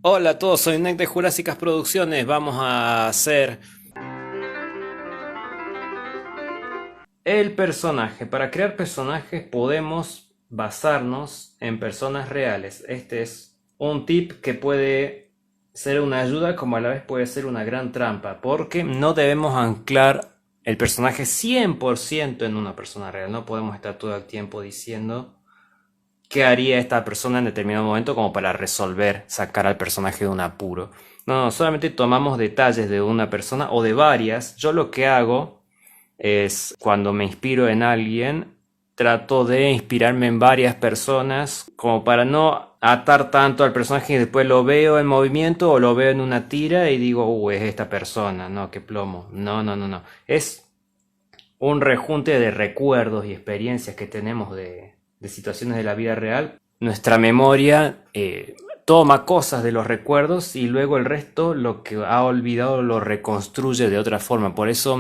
Hola a todos, soy Nick de Jurásicas Producciones. Vamos a hacer el personaje. Para crear personajes podemos basarnos en personas reales. Este es un tip que puede ser una ayuda como a la vez puede ser una gran trampa, porque no debemos anclar el personaje 100% en una persona real. No podemos estar todo el tiempo diciendo qué haría esta persona en determinado momento como para resolver, sacar al personaje de un apuro. No, solamente tomamos detalles de una persona o de varias. Yo lo que hago es, cuando me inspiro en alguien, trato de inspirarme en varias personas como para no atar tanto al personaje y después lo veo en movimiento o lo veo en una tira y digo, es esta persona, no, qué plomo. No, no, no, no. Es un rejunte de recuerdos y experiencias que tenemos de situaciones de la vida real. Nuestra memoria toma cosas de los recuerdos y luego el resto, lo que ha olvidado, lo reconstruye de otra forma. Por eso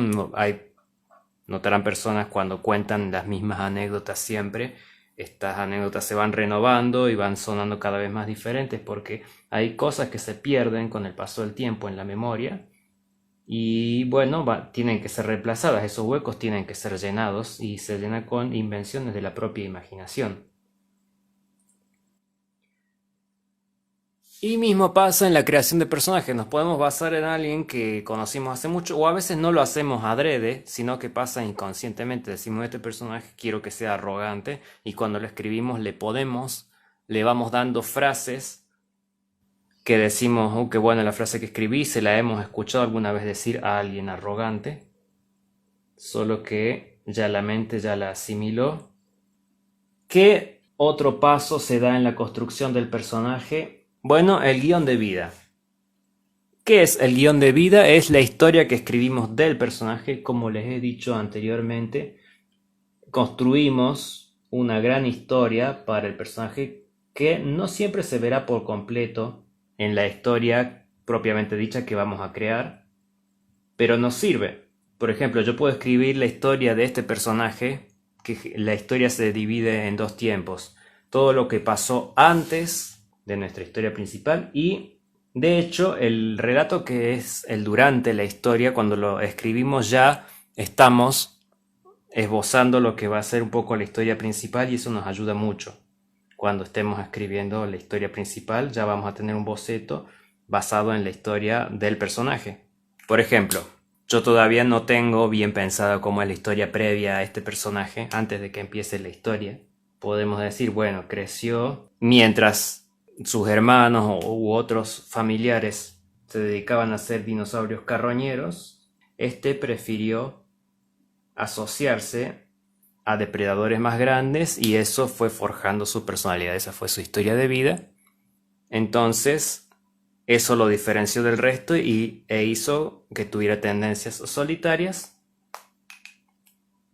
notarán personas cuando cuentan las mismas anécdotas siempre. Estas anécdotas se van renovando y van sonando cada vez más diferentes porque hay cosas que se pierden con el paso del tiempo en la memoria y bueno, tienen que ser reemplazadas, esos huecos tienen que ser llenados y se llena con invenciones de la propia imaginación. Y mismo pasa en la creación de personajes, nos podemos basar en alguien que conocimos hace mucho o a veces no lo hacemos adrede, sino que pasa inconscientemente, decimos este personaje quiero que sea arrogante y cuando lo escribimos le vamos dando frases que decimos, qué buena la frase que escribí, se la hemos escuchado alguna vez decir a alguien arrogante, solo que ya la mente ya la asimiló. ¿Qué otro paso se da en la construcción del personaje? Bueno, el guión de vida. ¿Qué es el guión de vida? Es la historia que escribimos del personaje, como les he dicho anteriormente. Construimos una gran historia para el personaje que no siempre se verá por completo en la historia propiamente dicha que vamos a crear, pero nos sirve. Por ejemplo, yo puedo escribir la historia de este personaje, que la historia se divide en dos tiempos. Todo lo que pasó antes de nuestra historia principal y, de hecho, el relato que es el durante la historia, cuando lo escribimos ya estamos esbozando lo que va a ser un poco la historia principal y eso nos ayuda mucho. Cuando estemos escribiendo la historia principal ya vamos a tener un boceto basado en la historia del personaje. Por ejemplo, yo todavía no tengo bien pensado cómo es la historia previa a este personaje antes de que empiece la historia. Podemos decir, bueno, creció mientras sus hermanos u otros familiares se dedicaban a ser dinosaurios carroñeros. Este prefirió asociarse a depredadores más grandes y eso fue forjando su personalidad, esa fue su historia de vida. Entonces, eso lo diferenció del resto e hizo que tuviera tendencias solitarias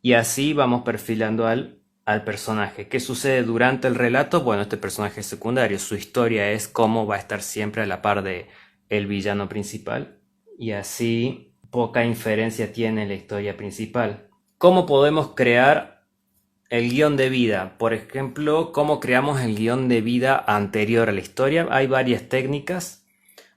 y así vamos perfilando al personaje. ¿Qué sucede durante el relato? Bueno, este personaje es secundario, su historia es cómo va a estar siempre a la par de el villano principal y así poca inferencia tiene la historia principal. ¿Cómo podemos crear el guión de vida? Por ejemplo, ¿cómo creamos el guión de vida anterior a la historia? Hay varias técnicas.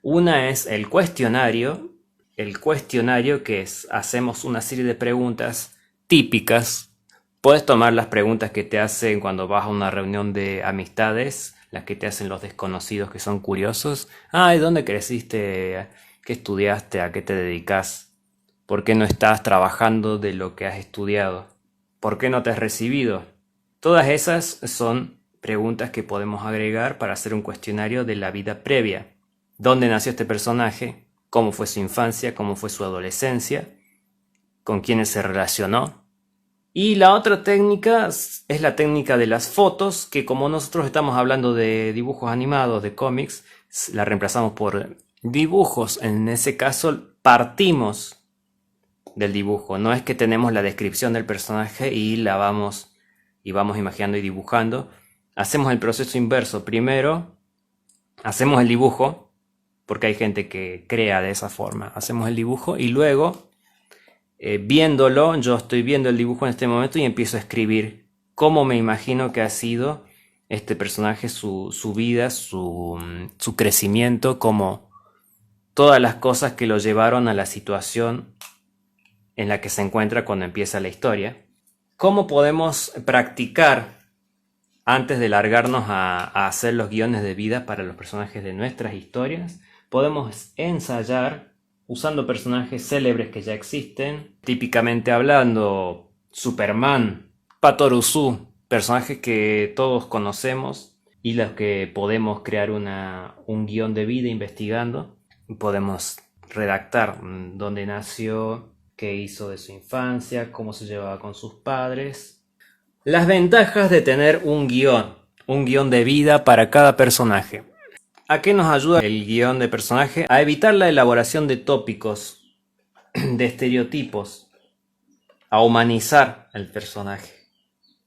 Una es el cuestionario. El cuestionario que es, hacemos una serie de preguntas típicas. Puedes tomar las preguntas que te hacen cuando vas a una reunión de amistades, las que te hacen los desconocidos que son curiosos. ¿Y dónde creciste? ¿Qué estudiaste? ¿A qué te dedicas? ¿Por qué no estás trabajando de lo que has estudiado? ¿Por qué no te has recibido? Todas esas son preguntas que podemos agregar para hacer un cuestionario de la vida previa. ¿Dónde nació este personaje? ¿Cómo fue su infancia? ¿Cómo fue su adolescencia? ¿Con quiénes se relacionó? Y la otra técnica es la técnica de las fotos, que como nosotros estamos hablando de dibujos animados, de cómics, la reemplazamos por dibujos. En ese caso partimos del dibujo. No es que tenemos la descripción del personaje y vamos imaginando y dibujando. Hacemos el proceso inverso. Primero hacemos el dibujo, porque hay gente que crea de esa forma. Hacemos el dibujo y luego, yo estoy viendo el dibujo en este momento y empiezo a escribir cómo me imagino que ha sido este personaje, su vida, su crecimiento, como todas las cosas que lo llevaron a la situación en la que se encuentra cuando empieza la historia. ¿Cómo podemos practicar antes de largarnos a hacer los guiones de vida para los personajes de nuestras historias? Podemos ensayar usando personajes célebres que ya existen, típicamente hablando Superman, Patoruzú, personajes que todos conocemos y los que podemos crear un guión de vida investigando. Podemos redactar dónde nació, qué hizo de su infancia, cómo se llevaba con sus padres. Las ventajas de tener un guión de vida para cada personaje. ¿A qué nos ayuda el guión de personaje? A evitar la elaboración de tópicos, de estereotipos, a humanizar al personaje.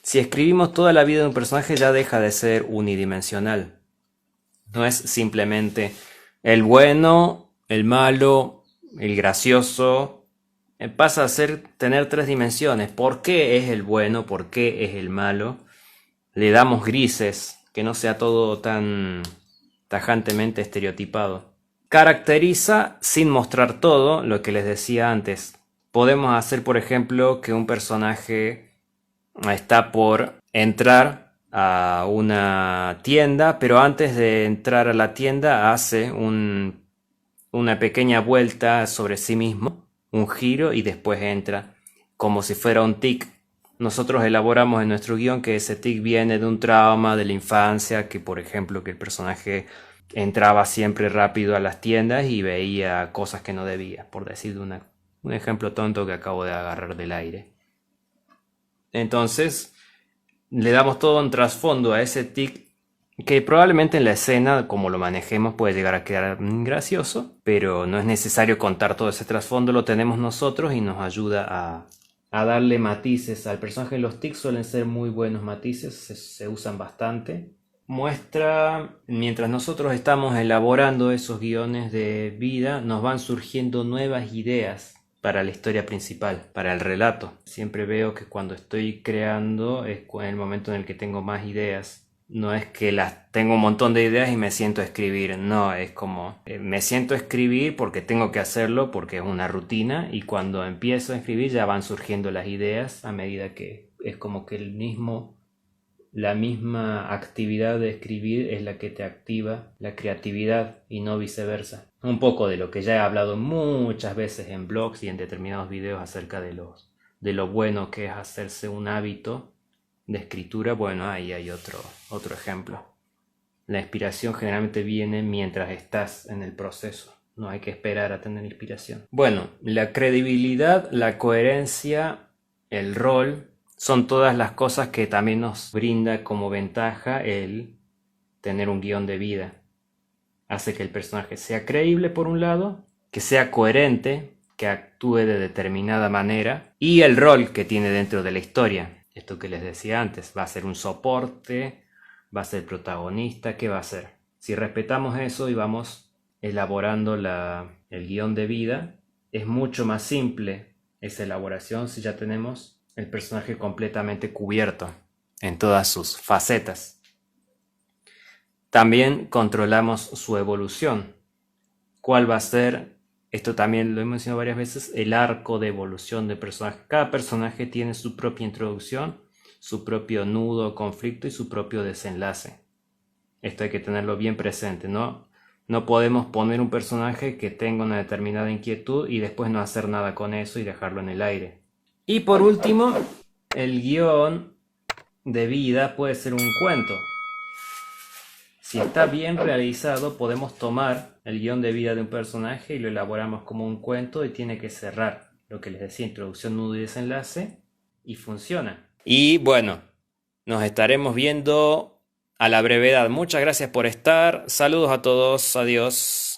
Si escribimos toda la vida de un personaje ya deja de ser unidimensional. No es simplemente el bueno, el malo, el gracioso. Pasa a tener 3 dimensiones. ¿Por qué es el bueno? ¿Por qué es el malo? Le damos grises, que no sea todo tan tajantemente estereotipado. Caracteriza sin mostrar todo, lo que les decía antes. Podemos hacer, por ejemplo, que un personaje está por entrar a una tienda, pero antes de entrar a la tienda hace una pequeña vuelta sobre sí mismo, un giro, y después entra, como si fuera un tic. Nosotros elaboramos en nuestro guión que ese tic viene de un trauma de la infancia, que por ejemplo que el personaje entraba siempre rápido a las tiendas y veía cosas que no debía, por decir un ejemplo tonto que acabo de agarrar del aire. Entonces le damos todo un trasfondo a ese tic que probablemente en la escena, como lo manejemos, puede llegar a quedar gracioso, pero no es necesario contar todo ese trasfondo, lo tenemos nosotros y nos ayuda a darle matices al personaje. Los tics suelen ser muy buenos matices, se usan bastante. Muestra, mientras nosotros estamos elaborando esos guiones de vida, nos van surgiendo nuevas ideas para la historia principal, para el relato. Siempre veo que cuando estoy creando es el momento en el que tengo más ideas. No es que tengo un montón de ideas y me siento a escribir, no, es como me siento a escribir porque tengo que hacerlo, porque es una rutina, y cuando empiezo a escribir ya van surgiendo las ideas a medida que es como que la misma actividad de escribir es la que te activa la creatividad y no viceversa. Un poco de lo que ya he hablado muchas veces en blogs y en determinados videos acerca de lo bueno que es hacerse un hábito de escritura. Bueno, ahí hay otro ejemplo. La inspiración generalmente viene mientras estás en el proceso. No hay que esperar a tener inspiración. Bueno, la credibilidad, la coherencia, el rol, son todas las cosas que también nos brinda como ventaja el tener un guión de vida. Hace que el personaje sea creíble por un lado, que sea coherente, que actúe de determinada manera, y el rol que tiene dentro de la historia. Esto que les decía antes, va a ser un soporte, va a ser protagonista, ¿qué va a ser? Si respetamos eso y vamos elaborando el guión de vida, es mucho más simple esa elaboración si ya tenemos el personaje completamente cubierto en todas sus facetas. También controlamos su evolución. ¿Cuál va a ser? Esto también lo he mencionado varias veces, el arco de evolución del personaje. Cada personaje tiene su propia introducción, su propio nudo, conflicto y su propio desenlace. Esto hay que tenerlo bien presente, ¿no? No podemos poner un personaje que tenga una determinada inquietud y después no hacer nada con eso y dejarlo en el aire. Y por último, el guión de vida puede ser un cuento. Si está bien realizado, podemos tomar el guión de vida de un personaje y lo elaboramos como un cuento y tiene que cerrar. Lo que les decía, introducción, nudo y desenlace, y funciona. Y bueno, nos estaremos viendo a la brevedad. Muchas gracias por estar. Saludos a todos. Adiós.